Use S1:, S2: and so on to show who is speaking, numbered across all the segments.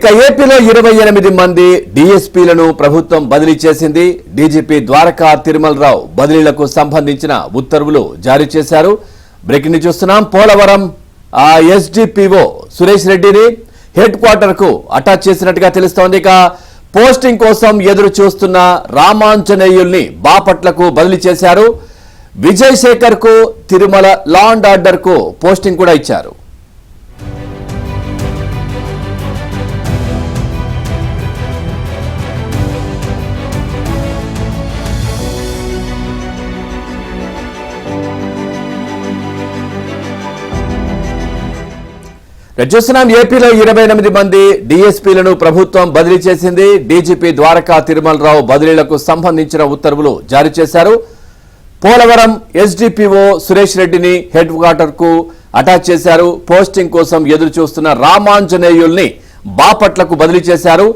S1: ఇక ఏపీలో 28 మంది డీఎస్పీలను ప్రభుత్వం బదిలీ చేసింది. డీజీపీ ద్వారకా తిరుమలరావు బదిలీలకు సంబంధించిన ఉత్తర్వులు జారీ చేశారు. బ్రేకింగ్ ని చూస్తున్నాం. పోలవరం ఎస్డిపిఓ సురేష్ రెడ్డిని హెడ్ క్వార్టర్ కు అటాచ్ చేసినట్టుగా తెలుస్తోంది. ఇక పోస్టింగ్ కోసం ఎదురు చూస్తున్న రామాంజనేయుల్ని బాపట్లకు బదిలీ చేశారు. విజయ్ శేఖర్ కు తిరుమల లా అండ్ ఆర్డర్ కు పోస్టింగ్ కూడా ఇచ్చారు. చూస్తున్నాం. ఏపీలో 28 మంది డీఎస్పీలను ప్రభుత్వం బదిలీ చేసింది. డీజీపీ ద్వారకా తిరుమలరావు బదిలీలకు సంబంధించిన ఉత్తర్వులు జారీ చేశారు. పోలవరం ఎస్డిపిఓ సురేష్ రెడ్డిని హెడ్ క్వార్టర్ కు అటాచ్ చేశారు. పోస్టింగ్ కోసం ఎదురు చూస్తున్న రామాంజనేయుల్ని బాపట్లకు బదిలీ చేశారు.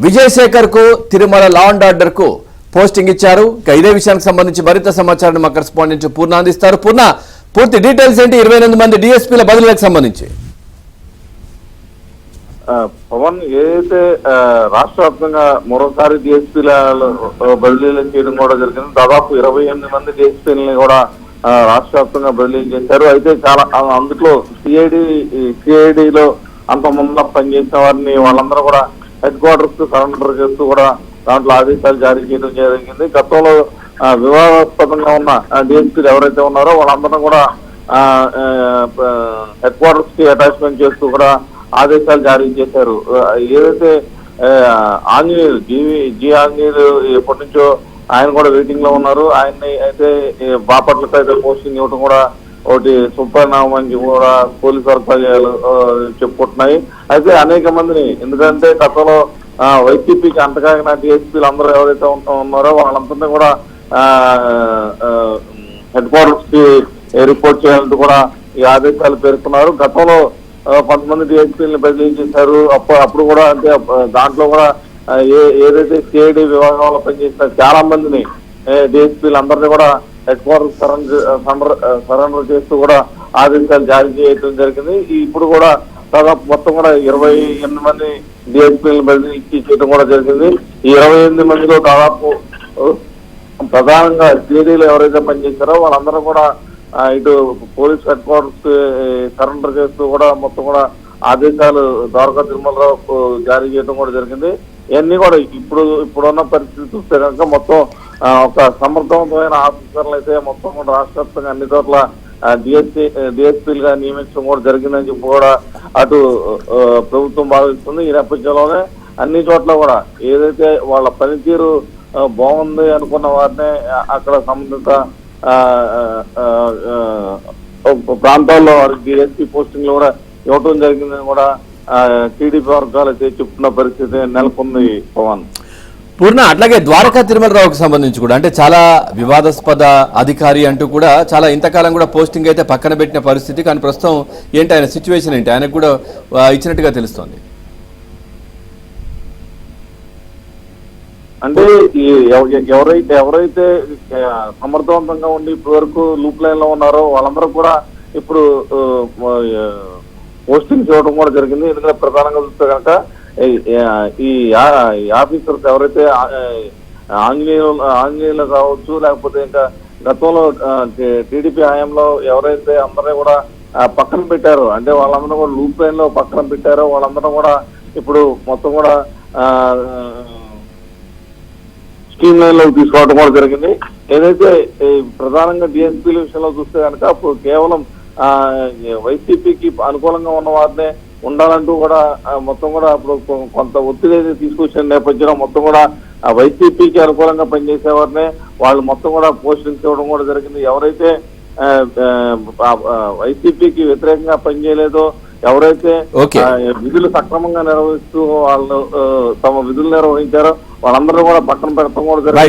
S1: విజయ్ శేఖర్ కు తిరుమల లా అండ్ ఆర్డర్ కు పోస్టింగ్ ఇచ్చారు. ఇక ఇదే విషయానికి సంబంధించి మరింత సమాచారాన్ని మా కరెస్పాండెంట్ పూర్ణ అందిస్తారు. పూర్ణ, పూర్తి డీటెయిల్స్ ఏంటి 28 మంది డీఎస్పీల బదిలీలకు సంబంధించి?
S2: పవన్, ఏదైతే రాష్ట్ర వ్యాప్తంగా మరోసారి డిఎస్పీల బదిలీలు చేయడం కూడా జరిగింది. దాదాపు 28 మంది డిఎస్పీలని కూడా రాష్ట్ర వ్యాప్తంగా బదిలీలు చేశారు. అయితే చాలా అందులో సిఐడిలో అంత ముందులో పనిచేసిన వారిని వాళ్ళందరూ కూడా హెడ్ క్వార్టర్స్ కు సరెండర్ చేస్తూ కూడా దాంట్లో ఆదేశాలు జారీ చేయడం జరిగింది. గతంలో వివాదాస్పదంగా ఉన్న డిఎస్పీలు ఎవరైతే ఉన్నారో వాళ్ళందరూ కూడా హెడ్ క్వార్టర్స్ కి అటాచ్మెంట్ చేస్తూ కూడా ఆదేశాలు జారీ చేశారు. ఏదైతే ఆంజనేయులు జి ఆంజనేయులు ఎప్పటి నుంచో ఆయన కూడా వెయిటింగ్ లో ఉన్నారు. ఆయన్ని అయితే బాపట్లకు అయితే పోస్టింగ్ ఇవ్వడం కూడా ఒకటి సుపరిణామానికి కూడా పోలీసు వర్గాలు చెప్పుకుంటున్నాయి. అయితే అనేక మందిని, ఎందుకంటే గతంలో వైసీపీకి అంతకాగిన డిఎస్పీలు అందరూ ఎవరైతే ఉన్నారో వాళ్ళందరినీ కూడా హెడ్ క్వార్టర్స్ కి రిపోర్ట్ చేయాలంటూ కూడా ఈ ఆదేశాలు పేర్కొన్నారు. గతంలో కొంతమంది డిఎస్పీలను బదిలీ చేశారు. అప్పుడు కూడా అంటే దాంట్లో కూడా ఏదైతే సిఐడి విభాగంలో పనిచేసిన చాలా మందిని డిఎస్పీలు అందరినీ కూడా హెడ్ క్వార్టర్స్ సరెండర్ చేస్తూ కూడా ఆదేశాలు జారీ చేయడం జరిగింది. ఇప్పుడు కూడా దాదాపు మొత్తం కూడా 28 మంది డిఎస్పీలను బదిలీ చేయడం కూడా జరిగింది. ఈ 28 మందిలో దాదాపు ప్రధానంగా సిఐడిలో ఎవరైతే పనిచేశారో వాళ్ళందరూ కూడా ఇటు పోలీస్ హెడ్ క్వార్టర్స్ సరెండర్ చేస్తూ కూడా మొత్తం కూడా ఆదేశాలు ద్వారకా తిరుమలరావు జారీ చేయడం కూడా జరిగింది. ఇవన్నీ కూడా ఇప్పుడున్న పరిస్థితి చూస్తే కనుక మొత్తం ఒక సమర్థవంతమైన ఆఫీసర్లు అయితే మొత్తం కూడా రాష్ట్ర వ్యాప్తంగా అన్ని చోట్ల డిఎస్పీలుగా నియమించడం కూడా జరిగిందని చెప్పి కూడా అటు ప్రభుత్వం భావిస్తుంది. ఈ నేపథ్యంలోనే అన్ని చోట్ల కూడా ఏదైతే వాళ్ళ పనితీరు బాగుంది అనుకున్న వారినే అక్కడ సంబంధిత ప్రాంతాల్లో వారికి డిఎస్పీ పోస్టింగ్ లో కూడా ఇవ్వటం జరిగిందని కూడా టీడీపీ వర్గాలు అయితే చెప్తున్న పరిస్థితి నెలకొంది. పవన్,
S1: పూర్ణ, అట్లాగే ద్వారకా తిరుమలరావుకి సంబంధించి కూడా అంటే చాలా వివాదాస్పద అధికారి అంటూ కూడా చాలా ఇంతకాలం కూడా పోస్టింగ్ అయితే పక్కన పెట్టిన పరిస్థితి. కానీ ప్రస్తుతం ఏంటి ఆయన సిచ్యువేషన్ ఏంటి? ఆయనకు కూడా ఇచ్చినట్టుగా తెలుస్తోంది.
S2: అంటే ఎవరైతే సమర్థవంతంగా ఉండి ఇప్పటి వరకు లూప్ లైన్ లో ఉన్నారో వాళ్ళందరూ కూడా ఇప్పుడు పోస్టింగ్ చేయడం కూడా జరిగింది. ఎందుకంటే ప్రధానంగా చూస్తే కనుక ఈ ఆఫీసర్స్ ఎవరైతే ఆంజనేయులు కావచ్చు, లేకపోతే ఇంకా గతంలో టీడీపీ హయాంలో ఎవరైతే అందరినీ కూడా పక్కన పెట్టారో, అంటే వాళ్ళందరూ కూడా లూప్ లైన్ లో పక్కన పెట్టారో వాళ్ళందరూ కూడా ఇప్పుడు మొత్తం కూడా స్కీమ్ లైన్ లో తీసుకోవడం కూడా జరిగింది. ఏదైతే ప్రధానంగా డిఎస్పీల విషయంలో చూస్తే కనుక అప్పుడు కేవలం వైసీపీకి అనుకూలంగా ఉన్న వారినే ఉండాలంటూ కూడా మొత్తం కూడా అప్పుడు కొంత ఒత్తిడి తీసుకొచ్చిన నేపథ్యంలో మొత్తం కూడా వైసీపీకి అనుకూలంగా పనిచేసే వారినే వాళ్ళు మొత్తం కూడా పోస్టింగ్స్ ఇవ్వడం కూడా జరిగింది. ఎవరైతే వైసీపీకి వ్యతిరేకంగా పనిచేయలేదో, ఎవరైతే విధులు సక్రమంగా నిర్వహిస్తూ వాళ్ళు తమ విధులు నిర్వహించారో వాళ్ళందరూ కూడా పక్కన పెడతాం కూడా జరిగింది.